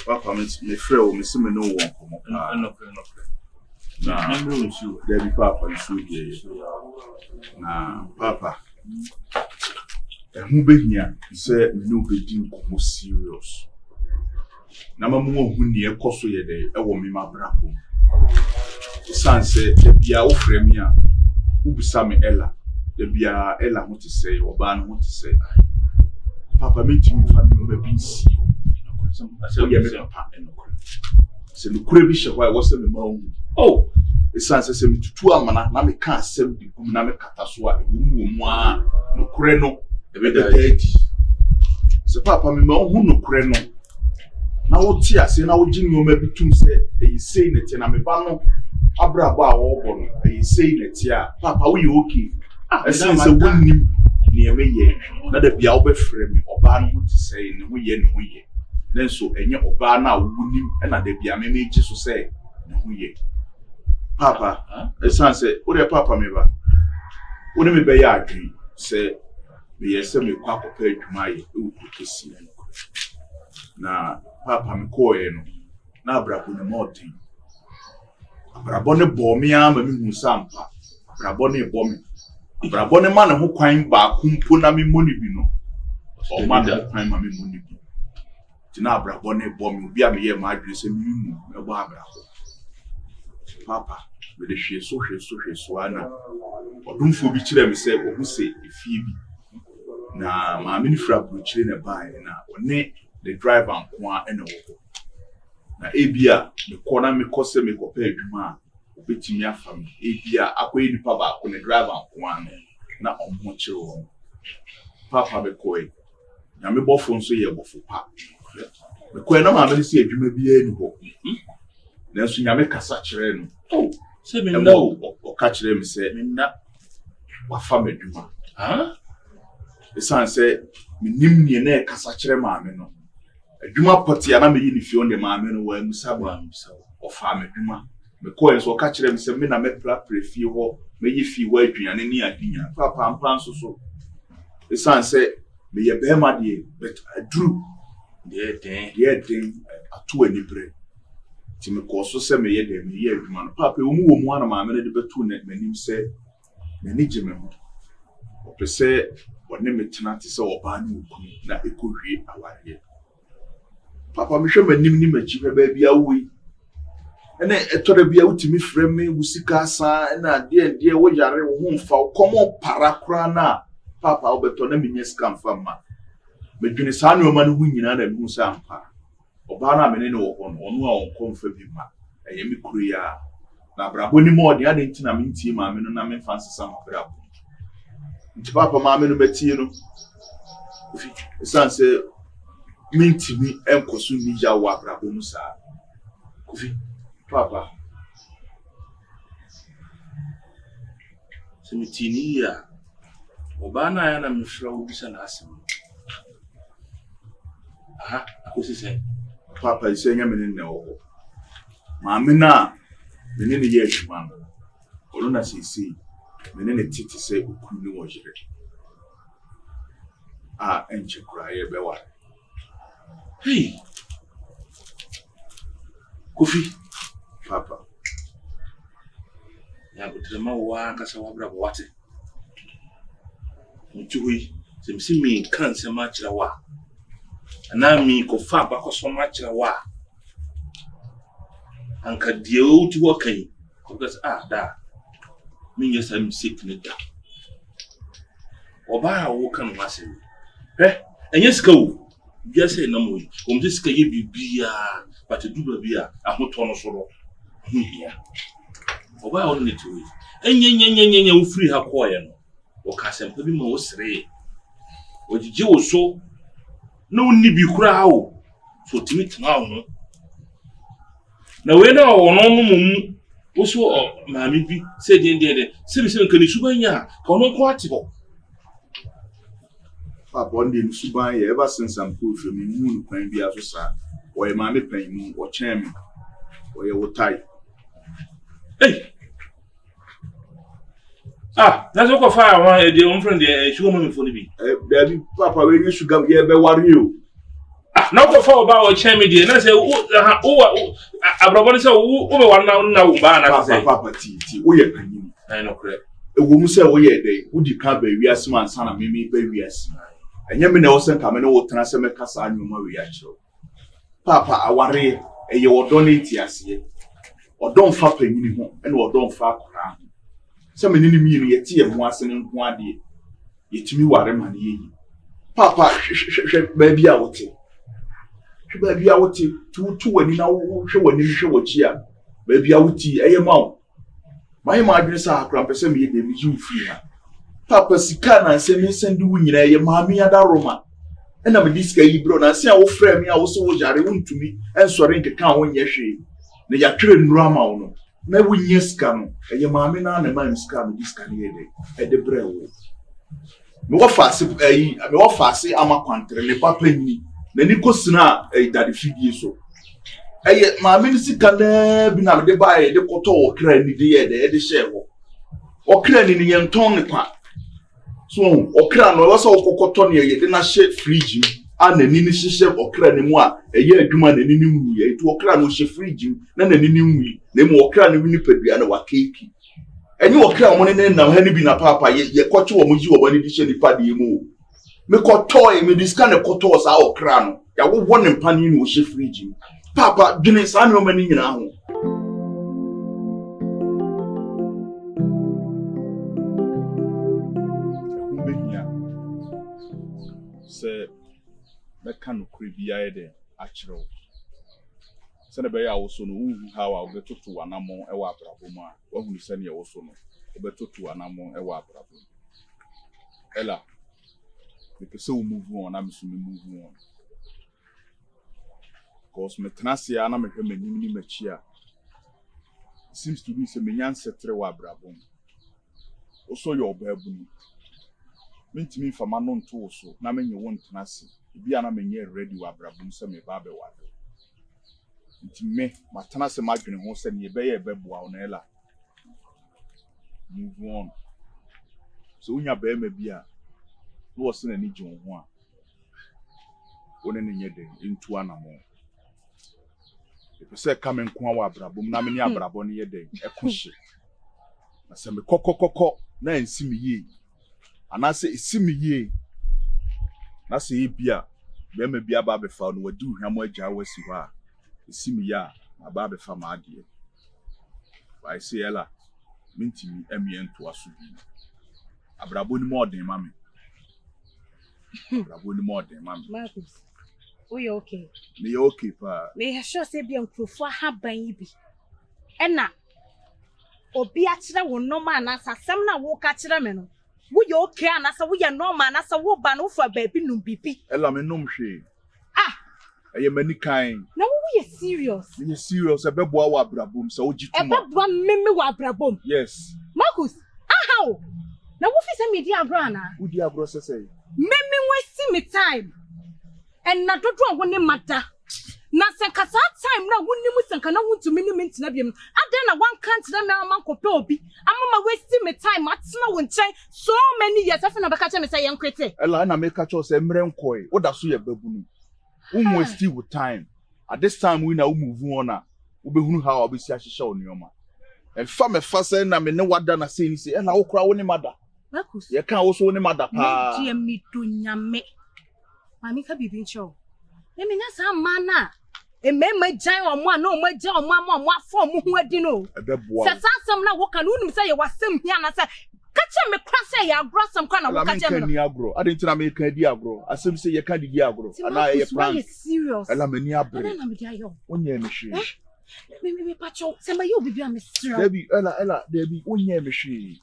Papa, me friend, me see me no one come up. Nah, there be Papa, you should hear. Nah, Papa. Who be here? Say no be doing more serious. Na mamu who near koso ye dey e wo me mabrako. San say the bia wo frame ya. Who bisa me Ella. The bia Ella what to say or ban what to say. Papa me timi fa me be binsi. I say ye me papa enokre. Se no kure bi hye why wo say me ma hu. Oh, san say me tutu amana na me ka asem bi gum na me kata so a emu mu a no kure no e be daddy. Se papa me ma hu no kure no. Na wo ti ase na wo gini o ma bitum se e sei neti na me ba no abrabo a wo bo no e sei neti a papa wo ye okay e say se wonnim ne me ye na da bia wo be frɛ me oba no ho ti sei ne ho ye then so enye oba na wonnim e na da bia me me gi so sei ne ho ye papa e san se wo de papa me ba wo ne me be ya adwi se me ye se me kwa papa adwuma ye e wo kesi na papa me koye no na abrabo ne motin abrabo ne bo me ama me hu sampa abrabo ne bo me abrabo ne ma ne ho kwan ba kumpo na me moni bi no o ma ne kwan ma me moni bi tina abrabo ne bo me obi a me ye ma adwene se me mu e bo abrabo papa me de hwe so ana odumfo bi kire me se ohu se efie bi na ma me ni fra bro kire ne bae na one the driver nkwa ene wo na ebia me kona me kose me kopa adwuma obetimi afam ebia akoyi nipa ba ko ne driver nkwa na omo kire wo papa be koyi na me bofo nso ye bofo pa me koyi na ma me si adwuma bi ani ho na nso nya me kasa kire no oh se me na o ka kire me se me na wa fam adwuma esan se me nim ne na kasa kire ma me no adwuma poti ya na me yi ni fie on de ma me no wa musaba o fa me adwuma me koyi so ka kire me se me na me prapre fie ho me yi fie wa aduane ni adinya papa ampa nso so esan se me ye be ma de but adru de den atu ani bre ti me ko so se me ye de me ye adwuma no papa wo mu ana ma me de betu na manim se na ni je me ho o pese wonne me tena ti se oba ni okunu na ekohwie aware papa me hwe manim ni machi ba bia wui ene etore bia utimi frame wusika sa na de wo yare wo hu mfa komo para kra na papa obeto na menye scam fama medwene sa ne o ma no hu nyina na me hu sa ampa oba na me ne wo ho no ono a onko mfa bi ma eye me kuru ya na brabo ni mo de ade ntina me ntie ma me no na me fanse sa ma brabo nti papa ma me no betie no ofi sanse mintimi enkoso ni ya wa brabo musa kofi papa semitini ya obana ya na mfra ubisa na asimu akosi se papa isenya mene ne wo ma me na mene ne ye hwuma olo na sisi mene ne titi se okunu ni wo jire enche kura ye bewa hey kofi papa ya butrema wa kasa wa bra wate ntuwi semsi mi kan se ma kira wa ana mi ko fa ba ko so ma kira wa anka die o ti wo kan ko gas da min ya sam sick ne da oba wo kan wase enye sika wo bia se na mo o mse sika ye bibia but duba bia ahoto no so ro hia oba wo ne tuwi enye wo free ha ko ye no o ka sempa bi ma wo sere o jije wo so na wonni bi kura wo so timi tena wo no na we na wo no mu wo so maami bi se de se bi se nka ni subanya ka ono ko ate ho papa on de subanya ever since I'm cool from me mu kwan bi aso sa o ye maami pan mu o chen me o ye wo tai hey that's what fire one the on friend the show me phone bi Debbie, Papa, when you should go, yeah, be worry you. Not to fall about Chamedy, and I say, Abrabon said, who one now, Papa, we are penny. I know, correct. A woman say, we are day, would you come, baby, as man, son of me, baby, yes. And you may also come and old transfer Casa and you marry actual. Papa, I worry, and you donate yes, or don't fap anymore, and or don't fap around. Some in any mean yet, once and one day. Yet me what am I? Papa, baby, I will take. Baby, I will take two and now show an initial cheer. Baby, I will tea a amount. My madness are cramping me, they be you free. Papa, Sicana and send me send doing a mammy and aroma. And I'm a disc a bro, and say, oh, friend, me, I was so jarring to me, and sorry to count when you're she. They are trained Rama. Never win yes, come, and your mammy and a man's come this canny at the bread. Me wa fase ama kwantere ne papa ni na ni kosina dade fidie so maame ni sika na bi na de bae de koto okra ni de ye de sheho okra ni ni yenton ne kwa so okra no wa so kokoto ne ye de na she fridge a na ni hihye okra ne mu a ye adwuma na ni mu ye to okra no she fridge na ni mu na mu okra ne ni padua na wa cake. And you walk around morning and now, Henny be a papa, ye caught you a muji or one edition of paddy moo. Me caught toy, me this kind of cotos our crown. I will want and pan you shift region. Papa, Guinness, I'm no man in now. Sir, that kind of creepy idea, actual. Senebaya also know how I'll get to an among a wabrabuma, or who send you also know, better to an among a wabrabum. Ella, because so move on, I'm assuming move on. Cause Metrasia and I'm a mini machia. Seems to be some young setter wabrabum. Also, your baboon. Mean to me for my non to so, Namen you want Nasi, be an amenier ready wabrabum, some a barber water. Me, my tennis imagine who send ye bay a bebwa on Ella. Move on. So when your bear may be a was in a need you one. One in your day into an amount. If you say come and come brabum, namini abrabon ye day, a cushion. I say me coco, na see me ye. And I say, see me ye. I say, beer, there may be a baby found what do him where Jawes you are. See me ya, my baby from my dear. I say, Ella, minty me, Emmy to us. Abraboni more than mammy. Abraboni more than mammy. Marcus, we okay. Me okay, pa. Me sure say be on proof for her baby. And now, Obi achira wo no man as a sam na wo ka chira me no. We okay, and as we are no man as a wo ban for baby no bibi. Ella me no mhwe. I am many kind. Now we are serious. You are serious. I bet boy wa brabum so oji too. I bet boy me wa brabum. Yes. Marcus, how? Now what is me dia brana? Who dia bro say? Me waste me time. And na do woni matter. Na senka sa time na woni mu senka na wontu me ni mentina biem. Aden na one can't na me man kope obi. Amama waste me time atena wo nchen so many years afa na beka che me say yen kwete. Ela na make catch us emre nkoi. Oda so ye babunu. Still with time. At this time we now move on. We be how I be see ashisha onioma. And fam fast na me ne wada na say ni say na okra woni mother. Marcus. Ye kan also woni mother pa. Me me to nyame. Mami ka bibi ncho. Me nya sa mana. E me jan o mo na o ma jan o ma mo afọ mo hu adi no. Se sansam na wo kan unim say ye wasem hia na say kache me kwase ya agro sam kwa na wo kache me. Ala me kan ni agro. Ade ntina me kan di agro. Asem say ye kan di agro. Ana ye plan. Serious. Ala me ni abre. Ana na me dia yo. Onye me hwe. Me pacho. Se ma yo bibi amestra. Debi ela debi onye me hwe.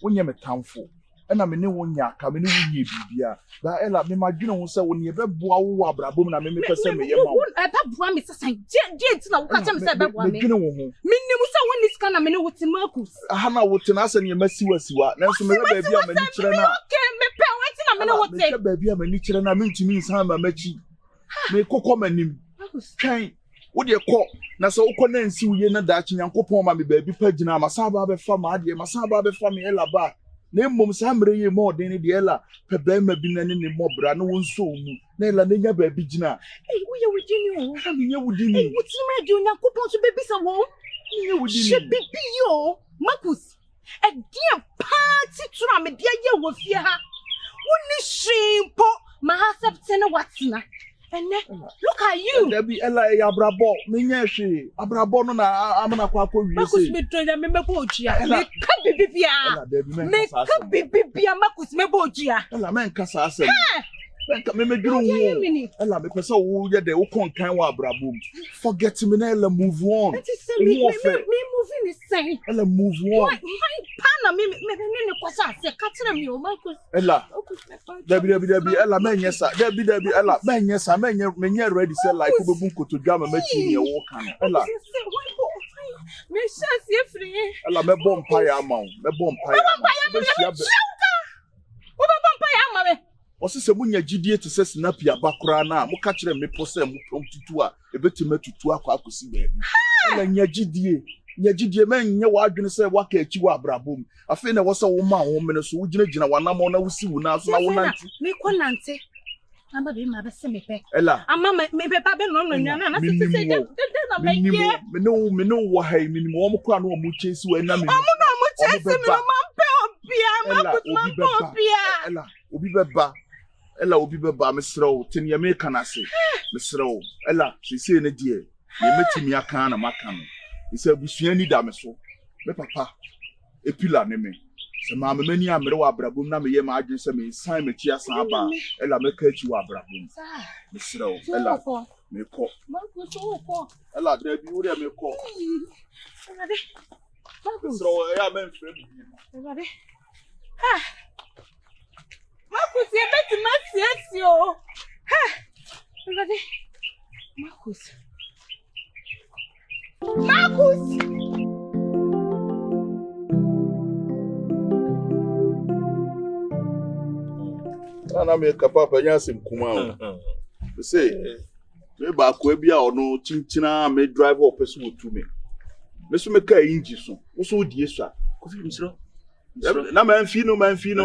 Onye me tamfo. Ana me ne wonya ka me ne wonye bibia. Ba ela me madwene ho se woni ye beboa wo abrabom na me pese me ye ma. E beboa me sesan. Je ntina wo kache me se beboa me. Me dwene wo ho. Minnim se woni ska na me ne wote Marcus. Aha na wote na ase ne masiwasiwa. Nanso me ba bia ma ni kire na. Okay, me pe won na me ne wote. Me ba bia ma ni kire na me ntumi nsan ma machi. Me kokọ manim. Kan wo de kọ na se wo kọ na nsi wo ye na da chi Nyankopon ma me ba bi pa gina ma sa ba be fa ma ade ma sa ba be fa me ela ba. na mmom saa mmerɛ yi ma ɔden ne deɛ ɛla pɛ bɛrima bi na ne ne mmɔbra na wɔnsɔ mu na ɛla na nya baabi gyina woyɛ wodini o na menyɛ wodini wotima de onyankopɔn so bɛbisa wɔ menyɛ wodini hyɛ bibi yo Marcus ɛdeɛ paa titoro a mede ayɛ wɔ fie ha wonni hwee mpo ma ha sɛpte ne watena ɛnɛ look at you Debbie ɛla ɛyɛ abrabɔ menyɛ hwee abrabɔ no na amana kɔ akɔ wie Marcus sɛ metɔ ya memɛbɔ otua meka bibibia meka bibibia Marcus mɛbɔ otua ɛla menka saa asɛm menka memedwiri wo ɛla mepɛ sɛ woyɛ dɛ wokɔ nkan wɔ abrabɔ mu forget me na ɛla move on me moving is saying ɛla move on pana me kwasa ase ka kyerɛ me o Marcus ɛla Debbie ɛla menyɛ sa Debbie ɛla menyɛ sa menyɛ ready sɛ like wobɛbu nkotodwa ma mati ne ɛwɔ ka no ɛla me chance free ɛla mɛbɔ mpaeɛ ama wo mɛbɔ mpaeɛ ama me Wasi se munya gidie te se snap ya bakura na muka kire me po se mu tutu a ebetime tutu akwa akosi baabi na nya gidie men nya wadwene se waka achi wa abrabom afi na wo se wo ma wo mene so wugina wanam na wusi wu na so na wo nante me ko nante amba be ma be se me pe ela ama me pe pa be no nwa na se se de na be ye me no wo hai minimum wo mkwa na wo mu chesi wa na me omo no mo chesi me no ma pe obia ma pe obia ela obi beba Ella obi beba mesrew tenya me kanase mesrew ella sese ne die ye metimi aka na maka no isa busua ni da me so me papa epila ne me se ma mani amre wa abrabom na me ye ma adwen se me san me chia san ba ella me ka chi wa abrabom mesrew ella me ko ella da bi wo de me ko mesrew ya me mfre bi Marcus, you better not see you. Ready? Marcus. Ana me papa nyasim kuma o. Say, me ba ko bia ono chinchina me driver opesu otu me. Me so me ka inji so. Wo so die so a. Ko fi misro. Na manfi no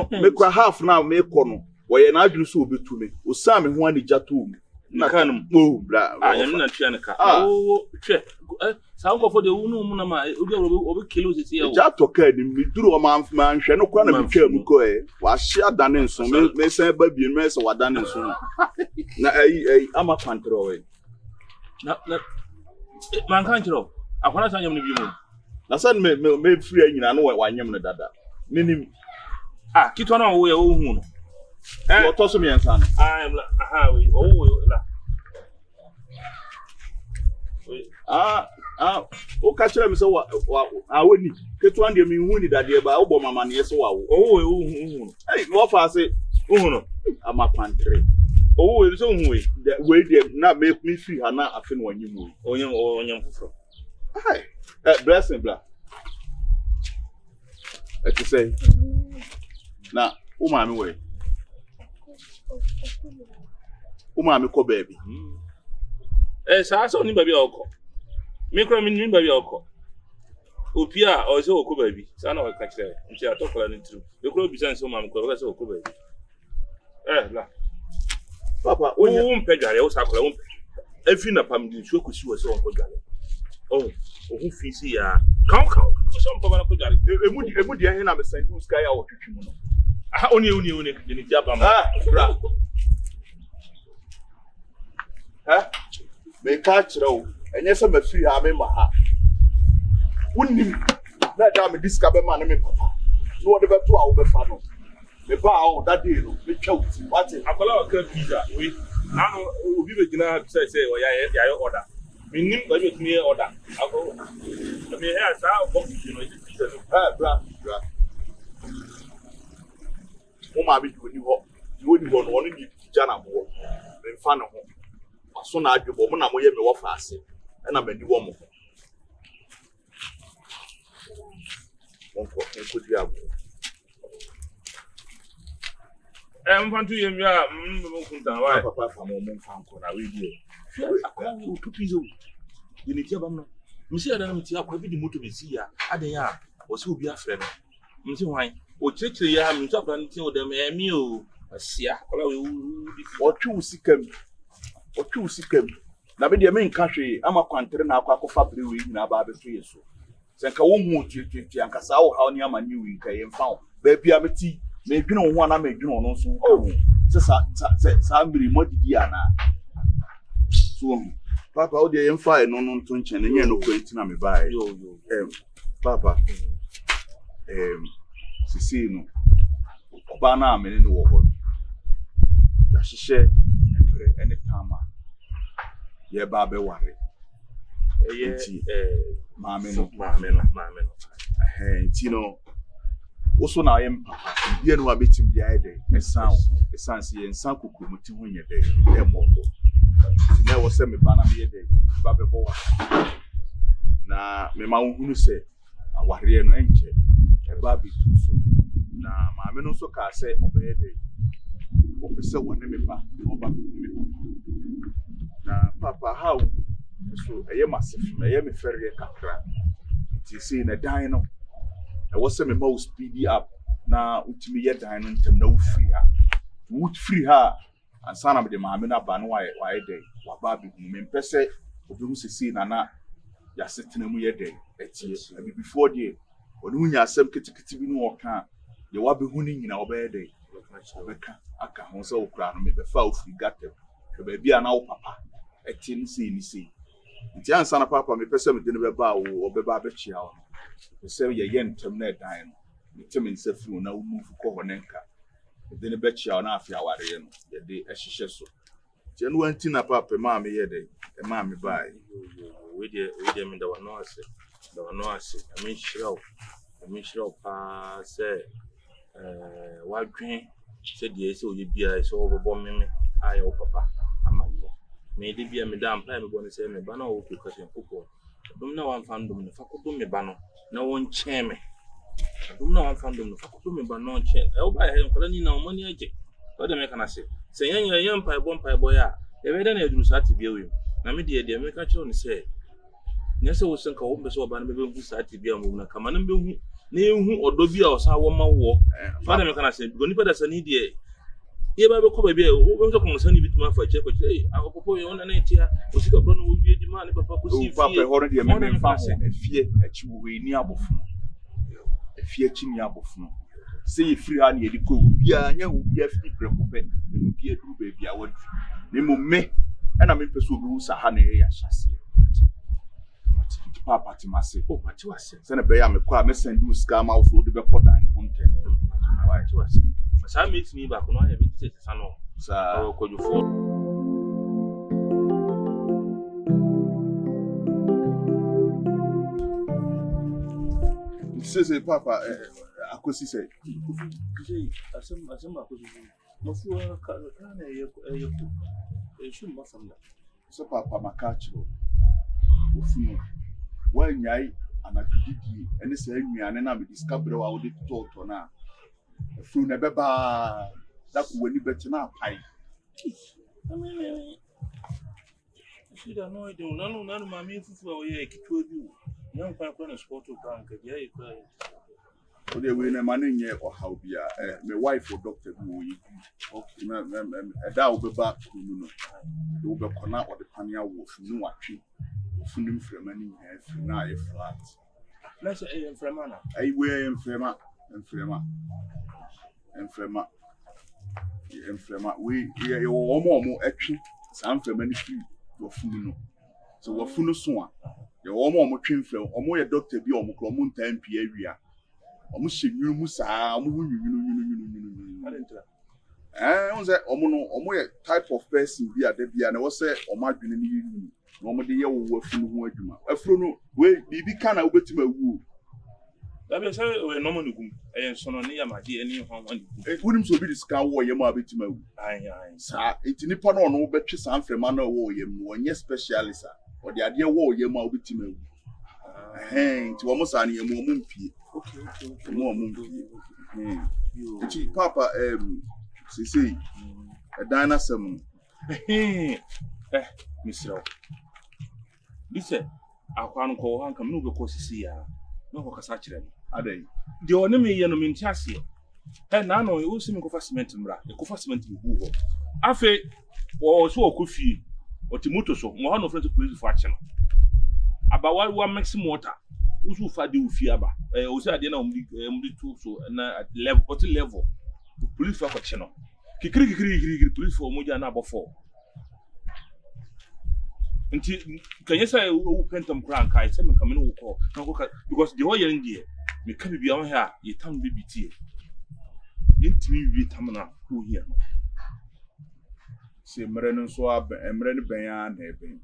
me kwa half na me kɔ no wo ye na adwuru so obetu me o sa me ho ani gyato mu na kanum bra nyame na tua ne ka o hwɛ sa nkɔfo de wo no mu na ma obi kilo sisi ya wo gyato ka ni me duru o ma nhwɛ no kwa na me twa mu kɔ wa hye adane nso me san ba bi me se wadane nso na ama kwantro we na man kan kyerɛ akwana san nyam no bi mu na san me free anyina no wa nyam no dada minim kitwa na wo ye wo hu no wo to so me ensa no we wo la o ka kire me se wa woni kitwa ndie me hu ni dade ba wo bo mama ne se wa wo wo hu no wo fa se hu no ama pantre we so hu we de na make me free ha na afi no wanyim wo onyam fufuro blessing bla to say na umami we umami ko baby sa so ni baby okọ me kro mi ni baby okọ opia o se okọ baby sa na we ka kire nti atokola ni tru me kro bi san so umami ko we se okọ baby la papa o mpedware o sa kola o efi na pam di nsuo kosi wo se on ko dware o hu fi si ya kan ko so mpa na ko dware emu di na me send you sky out twitwi mu no oni de ni jaba ma bra me ka kire o enye se ma free ha me ma ha wonnim na da me diska be ma na me papa no wo de be to a wo be fa no me ba o that day no me twa uti what akola o ka pizza we na no obi be gina say o ya order me nim ba be tumi order ako me here sa box you know it pizza no bra mo ma bi ni ho no wonu ni jana mo me fa no ho aso na adwebo mo na mo ye me wo fa ase na ma ni wo mo onko di abo mfantu ye mi a mo kunta wa papa fa mo mfa nko na we die akwa to pizza ye ni tia bam no mi si ada na mi tia akwa bi di moto be si ya adan ya o se obi afre no mi si hwan o chichiri ya mi so plan tin o dem emi o asia aba we otwe usikam na be de me nka hwe ama kwantere na akwakofa bere we nyina ba beso yeso se nka wo hu twetwe ankasa wo ha oni ama ni wi nka ye mfa wo ba bia meti me dwene wo ana me dwene ono so ho se sa mbiri modidi ana so papa o de ye mfa e no no nto nche na nye no kwenti na me bae papa sisi no oba na amene no wo ho ya hihye empere anytime ye ba be ware maame no nti no woso na ye papa bia no abetim bia ide esan se ye nsan kokomuti ho nye de emobo na wo se me ba na me ye de ba be bo wa na me ma hunu se aware no enche e ba bi tu so na maame no so ka se obe de o pese woni me ba o ba me na papa how so eye massive eye me ferry kakra ti see na dan no e wo se me ma speedy up na utimi ye dan no ntem na wo free ha ansa na me de maame na ba no wa de wa ba bi me pese obi hu sisi na ya setena mu ye de etie abi before the oni hu nya asem kitikiti bi no wo ka ye wa be hu ni nyina wo be de obeka aka ho se wo kra no me be fa wo free gatem e ba bia na wo papa etie ni sei nti ansa na papa me pese me de ne be ba wo obeba be chia wo pese ye ntem na dan no ntem nse furu na wo move ko ho nenka de ne be chia na afia ware no ye de ehihye so je no anti na papa ma me ye de e ma me bai we de me da wano ase I mean shiro pa se wadwen se de se oye bia se obobo meme aye o papa amaye me de bia me da ampa me bone se me ba na o ku kasen popo dum na wan fandom ne fakodo me ba no na won chen me dum na wan fandom ne fakodo me ba no chen e o ba he nkola ni na o mani age o de me kana se yan pa ebo ya e be da na eduru sa ti bia we na me de me ka che on se nyese wo senka wo mbe so ba na be hu sa ti bia mu na kama na be hu na ehu odo bia o sa wo ma wo fa da me kana se go ni pada sa ni de ye ba be ko ba bia wo so ko sa ni bituma fa che ko che akopo ye ona na etia o sika bro no wo wie di ma ne papa ko si papa ho de me fa ho efie achi wo we ni abofuno efie chi ni abofuno se ye free ha na ye di ko bia nya wo bia fi prekope ne bia duru ba bia wadu ne mo me na me peso bi sa ha na ye ya hyase papa ti mase oh mati wase se na be ya me kwa me send you scam out so de be put down on ten mati wase sa meet ni ba ko no ya bi se sa no sa ko ju fo se papa akosi se asem akosi mo fu ka na ye e shum masam so papa makachiro ofunu wanyai anadidi ene se anuane na me discover wa wo de toto na fru na beba da ko wani beti na apai shida no ide nanu mami fufu o ye kitwa bi o nyam kwa na sport bank dia e kwa o de we na mane nye o how bia me wife or doctor bi wo yi okay na da wo beba kunu no do be kona o de pania wo funu watwe funim fremani na e flat na se e fremana ai we enfrema we ye omo atwi san fremani free wo funu no so wo funu so a ye omo twi mfrem omo ye doctor bi omo kro omo ntan pia awia omo hyenwunu mu saa omo hunwunu adentra onze omo ye type of person bi adabia na wo se omo adwene ni yinu no mo de ye wo afunu ho adwuma afuru no we bibi kana obetima wu da be se we no mo nugum sono ne yamade ani ho wunim so bi diska wo ye ma betima wu sa enti nipa no no betwe san frema na wo ye mu onye specialist o de ade wo ye ma obetima wu enti wo mo sa ne ye mu mpie okay mo mpie enti papa sisi dana sam misro lise akwa no ko hanka me no be ko sisi ya no ko kasa kire Adai. The one me ye no mintiasie. Na no e wo simi ko fa cement mra. E ko fa cement bu ho. Afi wo so okofie. Oti moto so mo ha no friend police for action. Abawa wa maximum water. Usu fa de ofie aba. O se ade na omdi tu so na level oti level. Police for action. Kikiri police for moja na abofo. Nti kanye say wo pentam kran kai say me come no wo call because the whole year ndie me ka bibia ho ha ye tam be bitie yentimi wi tam na ho hia no se mre no so mre no ben ya na eben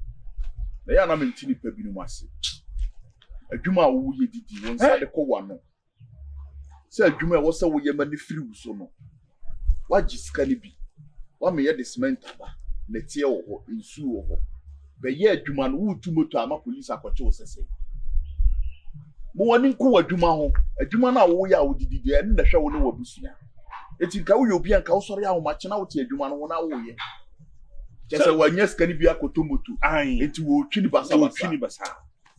na ya na me ntini pa bi no ase adwuma wo ye didi won sa de ko wa no se adwuma wo se wo ye mani firi so no wa gisika ni bi wa me ye de cement aba na tie wo ho nsu wo ho be ye adwuma no wo tu moto ama police akwache wo sese mo woni nko adwuma ho adwuma na wo ya wo didi de en na hwe wo no wabusia eti ka wo ye obi anka wo sori a wo ma chena wo tie adwuma no wo na wo ye kese wanya sika ni bi akoto moto eti wo twini basa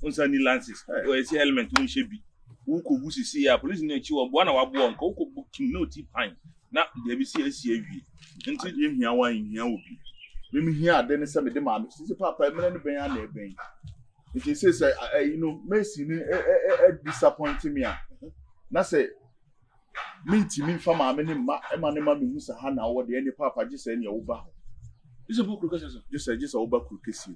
onsa ni lances o esi element won hye bi wo ko busisi ya police na chi wo bo na wabo nka wo ko booking note pan na de bi si esi awie nti yehia wan hia obi me hia ade ne se me de ma me sisi papa emre ne ben ya na eben it is say you know Messi ni disappoint me na say minti min fa ma me ne ma e ma ne ma me hu sa ha na wo de any papa je say ne wo ba This is a book, just say wo ba kru kesi